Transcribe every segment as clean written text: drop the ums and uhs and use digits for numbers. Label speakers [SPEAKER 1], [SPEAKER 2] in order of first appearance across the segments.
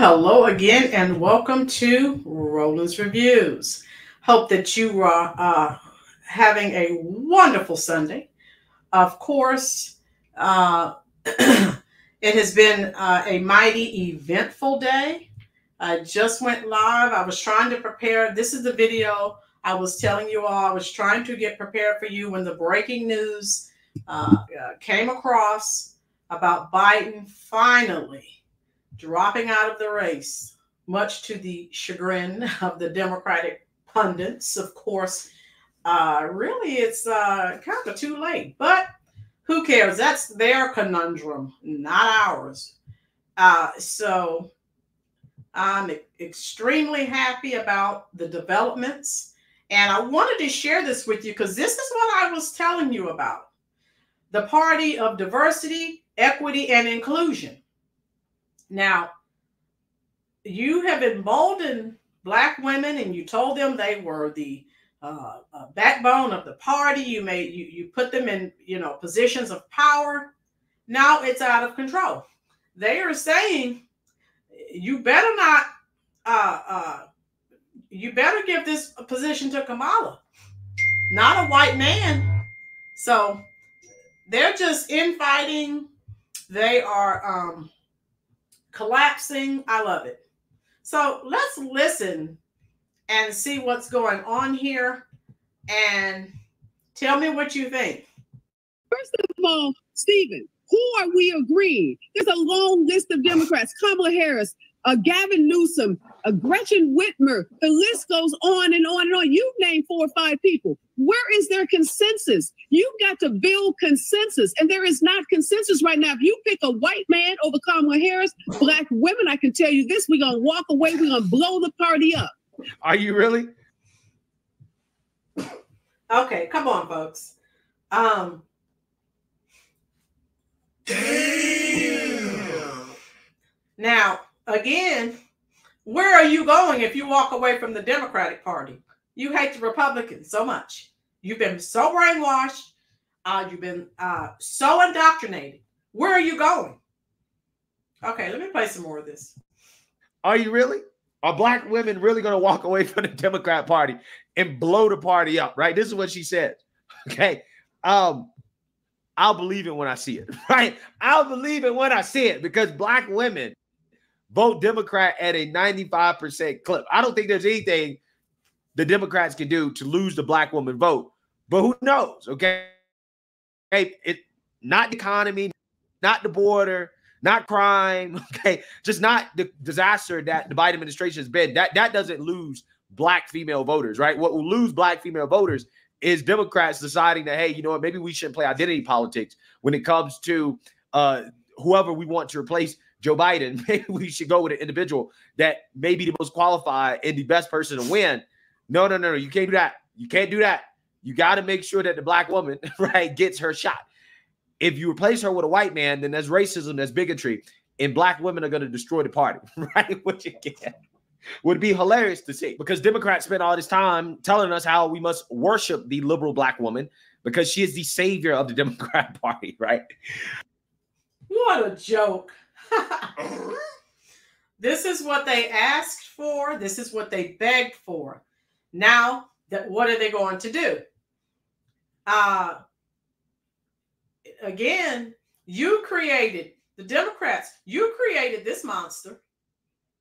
[SPEAKER 1] hello again, and welcome to Roland's Reviews. Hope that you are having a wonderful Sunday. Of course, it has been a mighty eventful day. I just went live. I was trying to prepare. This is the video I was telling you all. I was trying to get prepared for you when the breaking news came across about Biden finally dropping out of the race, much to the chagrin of the Democratic pundits. Of course, really it's kind of too late, but who cares? That's their conundrum, not ours. So I'm extremely happy about the developments, and I wanted to share this with you because this is what I was telling you about. The party of diversity, equity, and inclusion. Now, you have emboldened Black women, and you told them they were the backbone of the party. You put them in positions of power. Now it's out of control. They are saying you better not. You better give this position to Kamala, not a white man. So they're just infighting. They are collapsing. I love it. So let's listen and see what's going on here and tell me what you think.
[SPEAKER 2] First of all, Stephen, who are we agreeing? There's a long list of Democrats: Kamala Harris, Gavin Newsom, Gretchen Whitmer. The list goes on and on and on. You've named 4 or 5 people. Where is their consensus? You've got to build consensus, and there is not consensus right now. If you pick a white man over Kamala Harris, Black women, I can tell you this: we're going to walk away. We're going to blow the party up.
[SPEAKER 3] Are you really?
[SPEAKER 1] Okay, come on, folks. Damn. Now, again, where are you going if you walk away from the Democratic Party? You hate the Republicans so much. You've been so brainwashed. You've been so indoctrinated. Where are you going? Okay, let me play some more of this.
[SPEAKER 3] Are you really? Are Black women really going to walk away from the Democrat Party and blow the party up, right? This is what she said. Okay. I'll believe it when I see it, right? I'll believe it when I see it, because Black women vote Democrat at a 95% clip. I don't think there's anything the Democrats can do to lose the Black woman vote, but who knows? Okay. Hey, not the economy, not the border, not crime. Okay. Just not the disaster that the Biden administration has been. That doesn't lose Black female voters, right? What will lose Black female voters is Democrats deciding that, hey, you know what, maybe we shouldn't play identity politics when it comes to whoever we want to replace Joe Biden. Maybe we should go with an individual that may be the most qualified and the best person to win. No. You can't do that. You can't do that. You got to make sure that the Black woman, right, gets her shot. If you replace her with a white man, then there's racism, there's bigotry, and Black women are going to destroy the party, right? Which again would be hilarious to see, because Democrats spend all this time telling us how we must worship the liberal Black woman because she is the savior of the Democrat Party, right?
[SPEAKER 1] What a joke. This is what they asked for. This is what they begged for. Now, what are they going to do? Again, you created, the Democrats, you created this monster.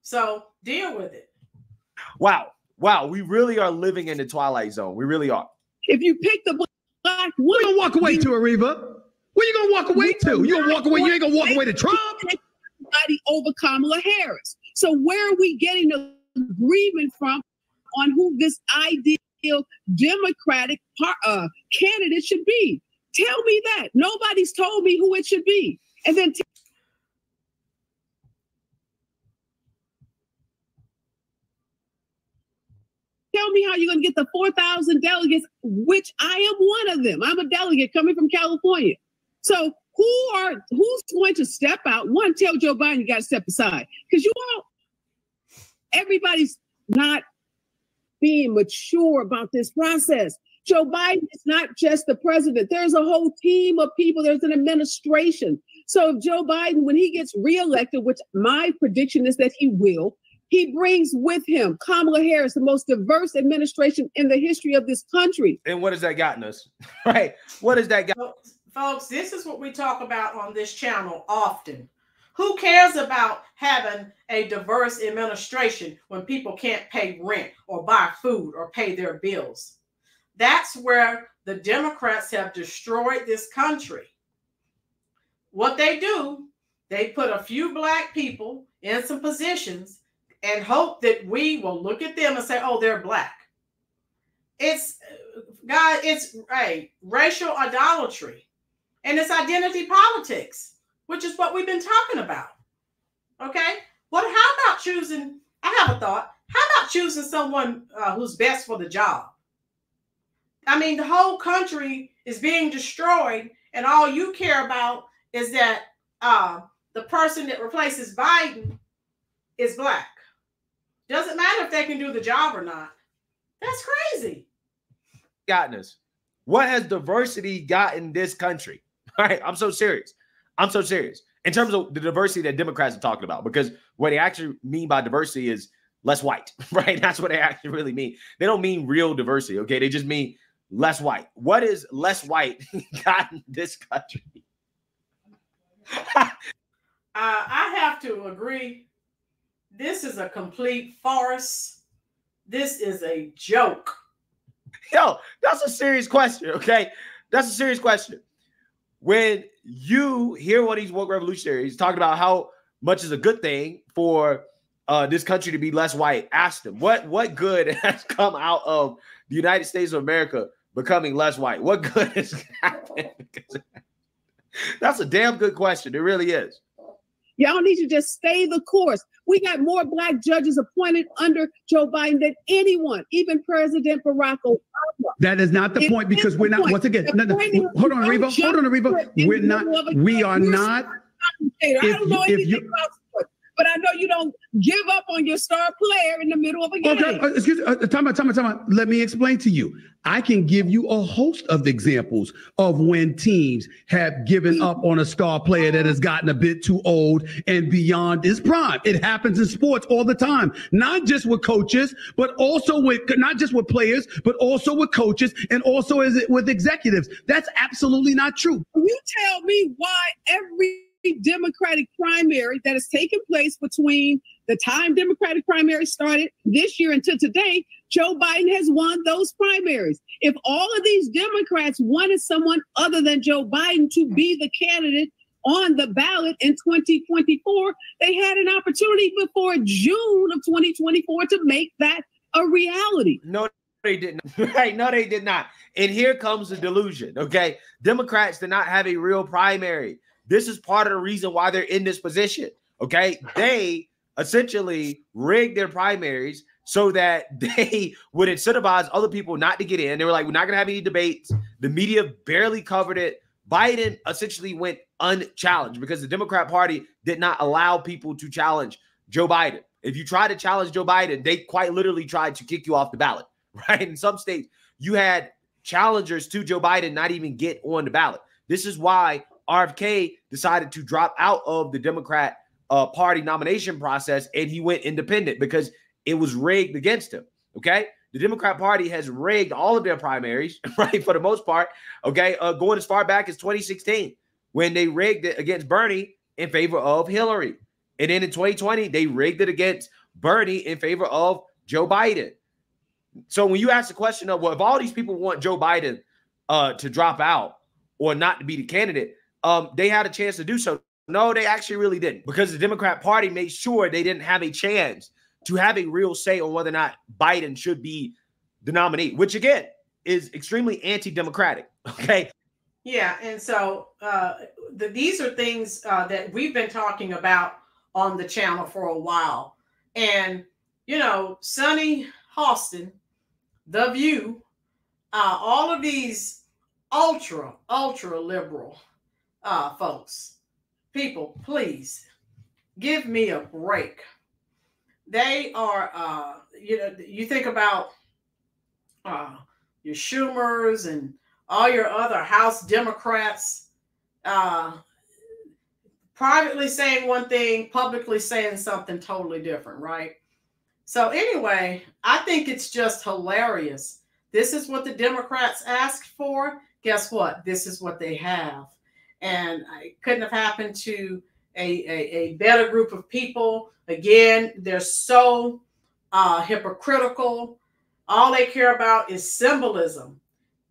[SPEAKER 1] So deal with it.
[SPEAKER 3] Wow. We really are living in the Twilight Zone. We really are.
[SPEAKER 2] If you pick the Black woman,
[SPEAKER 4] where you gonna walk away to, Ariva? Where you gonna walk away to? You gonna walk away? You ain't gonna walk away to Trump?
[SPEAKER 2] Over Kamala Harris. So where are we getting the agreement from on who this ideal Democratic candidate should be? Tell me that. Nobody's told me who it should be. And then tell me how you're going to get the 4,000 delegates, which I am one of them. I'm a delegate coming from California. So who's going to step out? One, tell Joe Biden you got to step aside, because everybody's not being mature about this process. Joe Biden is not just the president. There's a whole team of people. There's an administration. So if Joe Biden, when he gets reelected, which my prediction is that he will, he brings with him Kamala Harris, the most diverse administration in the history of this country.
[SPEAKER 3] And what has that gotten us? Right? What has that got?
[SPEAKER 1] Folks, this is what we talk about on this channel often. Who cares about having a diverse administration when people can't pay rent or buy food or pay their bills? That's where the Democrats have destroyed this country. What they do, they put a few black people in some positions and hope that we will look at them and say, oh, they're black. It's, God, it's racial idolatry. And it's identity politics, which is what we've been talking about. Okay? How about choosing, I have a thought, how about choosing someone who's best for the job? I mean, the whole country is being destroyed, and all you care about is that the person that replaces Biden is black. Doesn't matter if they can do the job or not. That's crazy.
[SPEAKER 3] Gotten us. What has diversity gotten this country? All right, I'm so serious. I'm so serious. In terms of the diversity that Democrats are talking about, because what they actually mean by diversity is less white, right? That's what they actually really mean. They don't mean real diversity, okay? They just mean less white. What is less white gotten this country?
[SPEAKER 1] I have to agree. This is a complete farce. This is a joke.
[SPEAKER 3] Yo, that's a serious question, okay? That's a serious question. When you hear one of these woke revolutionaries talking about how much is a good thing for this country to be less white, ask them, what good has come out of the United States of America becoming less white? What good has happened? That's a damn good question. It really is.
[SPEAKER 2] Y'all need to just stay the course. We got more black judges appointed under Joe Biden than anyone, even President Barack Obama.
[SPEAKER 4] That is not the point, because we're not, once again, hold on, Reba. Hold on, Reba. We are not.
[SPEAKER 2] I don't know anything about sports, but I know you don't give up on your star player in the middle of a game.
[SPEAKER 4] Okay, excuse me, time out. Let me explain to you. I can give you a host of examples of when teams have given up on a star player that has gotten a bit too old and beyond his prime. It happens in sports all the time, not just with coaches, but also not just with players, but also with coaches and also with executives. That's absolutely not true.
[SPEAKER 2] You tell me why every Democratic primary that has taken place between the time Democratic primary started this year until today, Joe Biden has won those primaries. If all of these Democrats wanted someone other than Joe Biden to be the candidate on the ballot in 2024, they had an opportunity before June of 2024 to make that a reality.
[SPEAKER 3] No, they didn't. Right? No, they did not. And here comes the delusion. Okay. Democrats did not have a real primary. This is part of the reason why they're in this position. Okay. They essentially rigged their primaries so that they would incentivize other people not to get in. They were like, we're not going to have any debates. The media barely covered it. Biden essentially went unchallenged because the Democrat Party did not allow people to challenge Joe Biden. If you try to challenge Joe Biden, they quite literally tried to kick you off the ballot, right? In some states, you had challengers to Joe Biden not even get on the ballot. This is why RFK decided to drop out of the Democrat Party nomination process, and he went independent because it was rigged against him, okay? The Democrat Party has rigged all of their primaries, right, for the most part, okay, going as far back as 2016 when they rigged it against Bernie in favor of Hillary. And then in 2020, they rigged it against Bernie in favor of Joe Biden. So when you ask the question of, well, if all these people want Joe Biden to drop out or not to be the candidate, they had a chance to do so. No, they actually really didn't, because the Democrat Party made sure they didn't have a chance to have a real say on whether or not Biden should be the nominee, which again is extremely anti-democratic. Okay.
[SPEAKER 1] Yeah. And so these are things that we've been talking about on the channel for a while. And, you know, Sonny Hostin, The View, all of these ultra liberal folks, people, please give me a break. They are, you know, you think about your Schumers and all your other House Democrats privately saying one thing, publicly saying something totally different, right? So anyway, I think it's just hilarious. This is what the Democrats asked for. Guess what? This is what they have. And it couldn't have happened to a better group of people. Again, they're so hypocritical. All they care about is symbolism.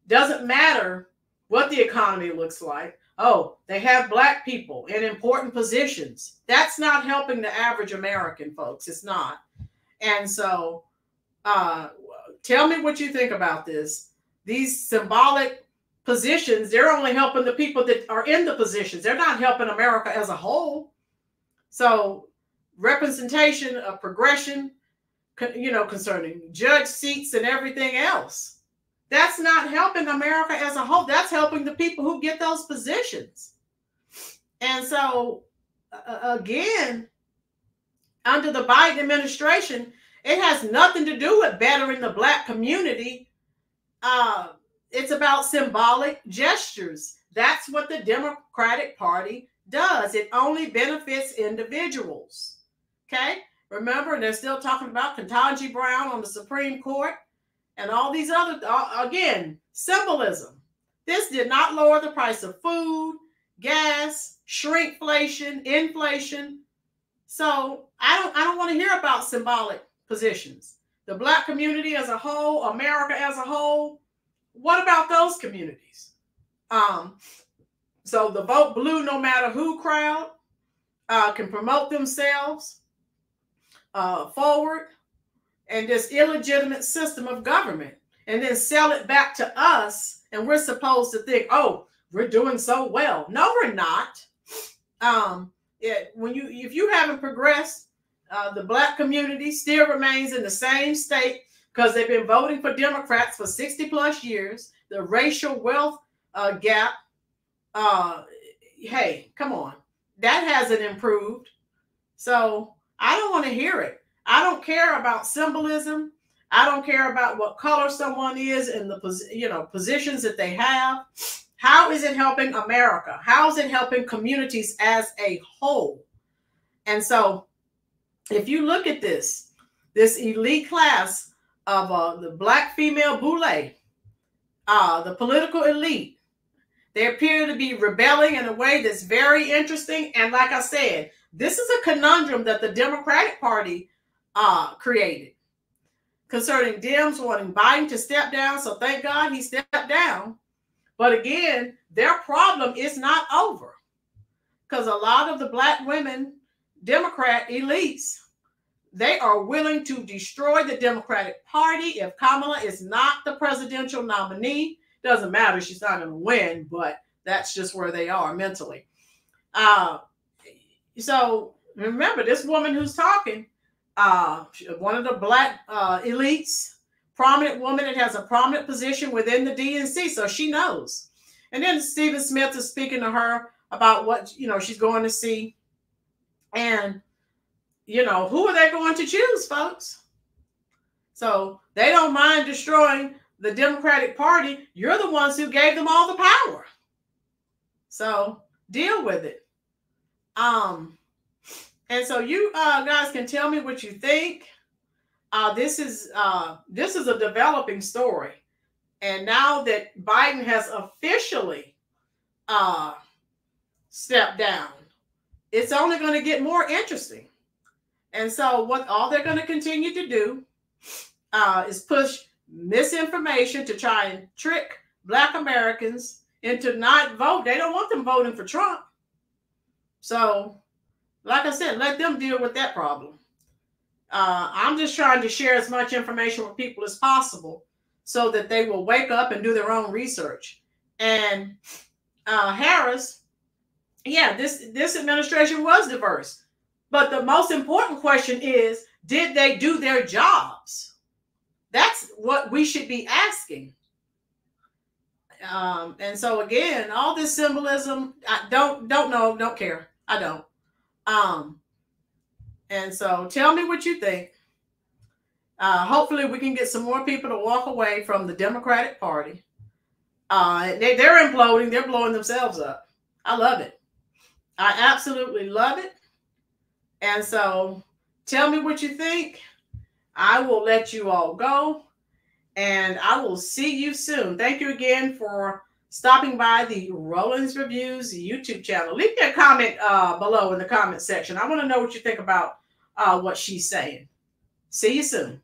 [SPEAKER 1] Doesn't matter what the economy looks like. Oh, they have Black people in important positions. That's not helping the average American, folks. It's not. And so tell me what you think about this. These symbolic positions, they're only helping the people that are in the positions. They're not helping America as a whole. So representation of progression, concerning judge seats and everything else, that's not helping America as a whole. That's helping the people who get those positions. And so, again, under the Biden administration, it has nothing to do with bettering the Black community. It's about symbolic gestures. That's what the Democratic Party does. It only benefits individuals. Okay? Remember, they're still talking about Ketanji Brown on the Supreme Court and all these other, again, symbolism. This did not lower the price of food, gas, shrinkflation, inflation. So I don't want to hear about symbolic positions. The Black community as a whole, America as a whole, what about those communities? So the vote blue no matter who crowd can promote themselves forward and this illegitimate system of government and then sell it back to us. And we're supposed to think, oh, we're doing so well. No, we're not. If you haven't progressed, the Black community still remains in the same state because they've been voting for Democrats for 60 plus years. The racial wealth gap, hey, come on. That hasn't improved. So I don't want to hear it. I don't care about symbolism. I don't care about what color someone is in the positions that they have. How is it helping America? How is it helping communities as a whole? And so if you look at this elite class of the Black female boule, the political elite, they appear to be rebelling in a way that's very interesting. And like I said, this is a conundrum that the Democratic Party created concerning Dems wanting Biden to step down. So thank God he stepped down. But again, their problem is not over because a lot of the Black women Democrat elites, they are willing to destroy the Democratic Party if Kamala is not the presidential nominee. Doesn't matter, she's not going to win, but that's just where they are mentally. So remember, this woman who's talking, one of the Black elites, prominent woman that has a prominent position within the DNC, so she knows. And then Stephen Smith is speaking to her about what she's going to see. And who are they going to choose, folks? So they don't mind destroying the Democratic Party. You're the ones who gave them all the power. So deal with it. And so you guys can tell me what you think. This is a developing story. And now that Biden has officially stepped down, it's only going to get more interesting. And so what all they're going to continue to do is push misinformation to try and trick Black Americans into not vote. They don't want them voting for Trump. So, like I said, let them deal with that problem. I'm just trying to share as much information with people as possible so that they will wake up and do their own research. And Harris, yeah, this administration was diverse. But the most important question is, did they do their jobs? That's what we should be asking. And so again, all this symbolism, I don't know, don't care. I don't. And so tell me what you think. Hopefully we can get some more people to walk away from the Democratic Party. They're imploding. They're blowing themselves up. I love it. I absolutely love it. And so tell me what you think. I will let you all go. And I will see you soon. Thank you again for stopping by the Rollins Reviews YouTube channel. Leave me a comment below in the comment section. I want to know what you think about what she's saying. See you soon.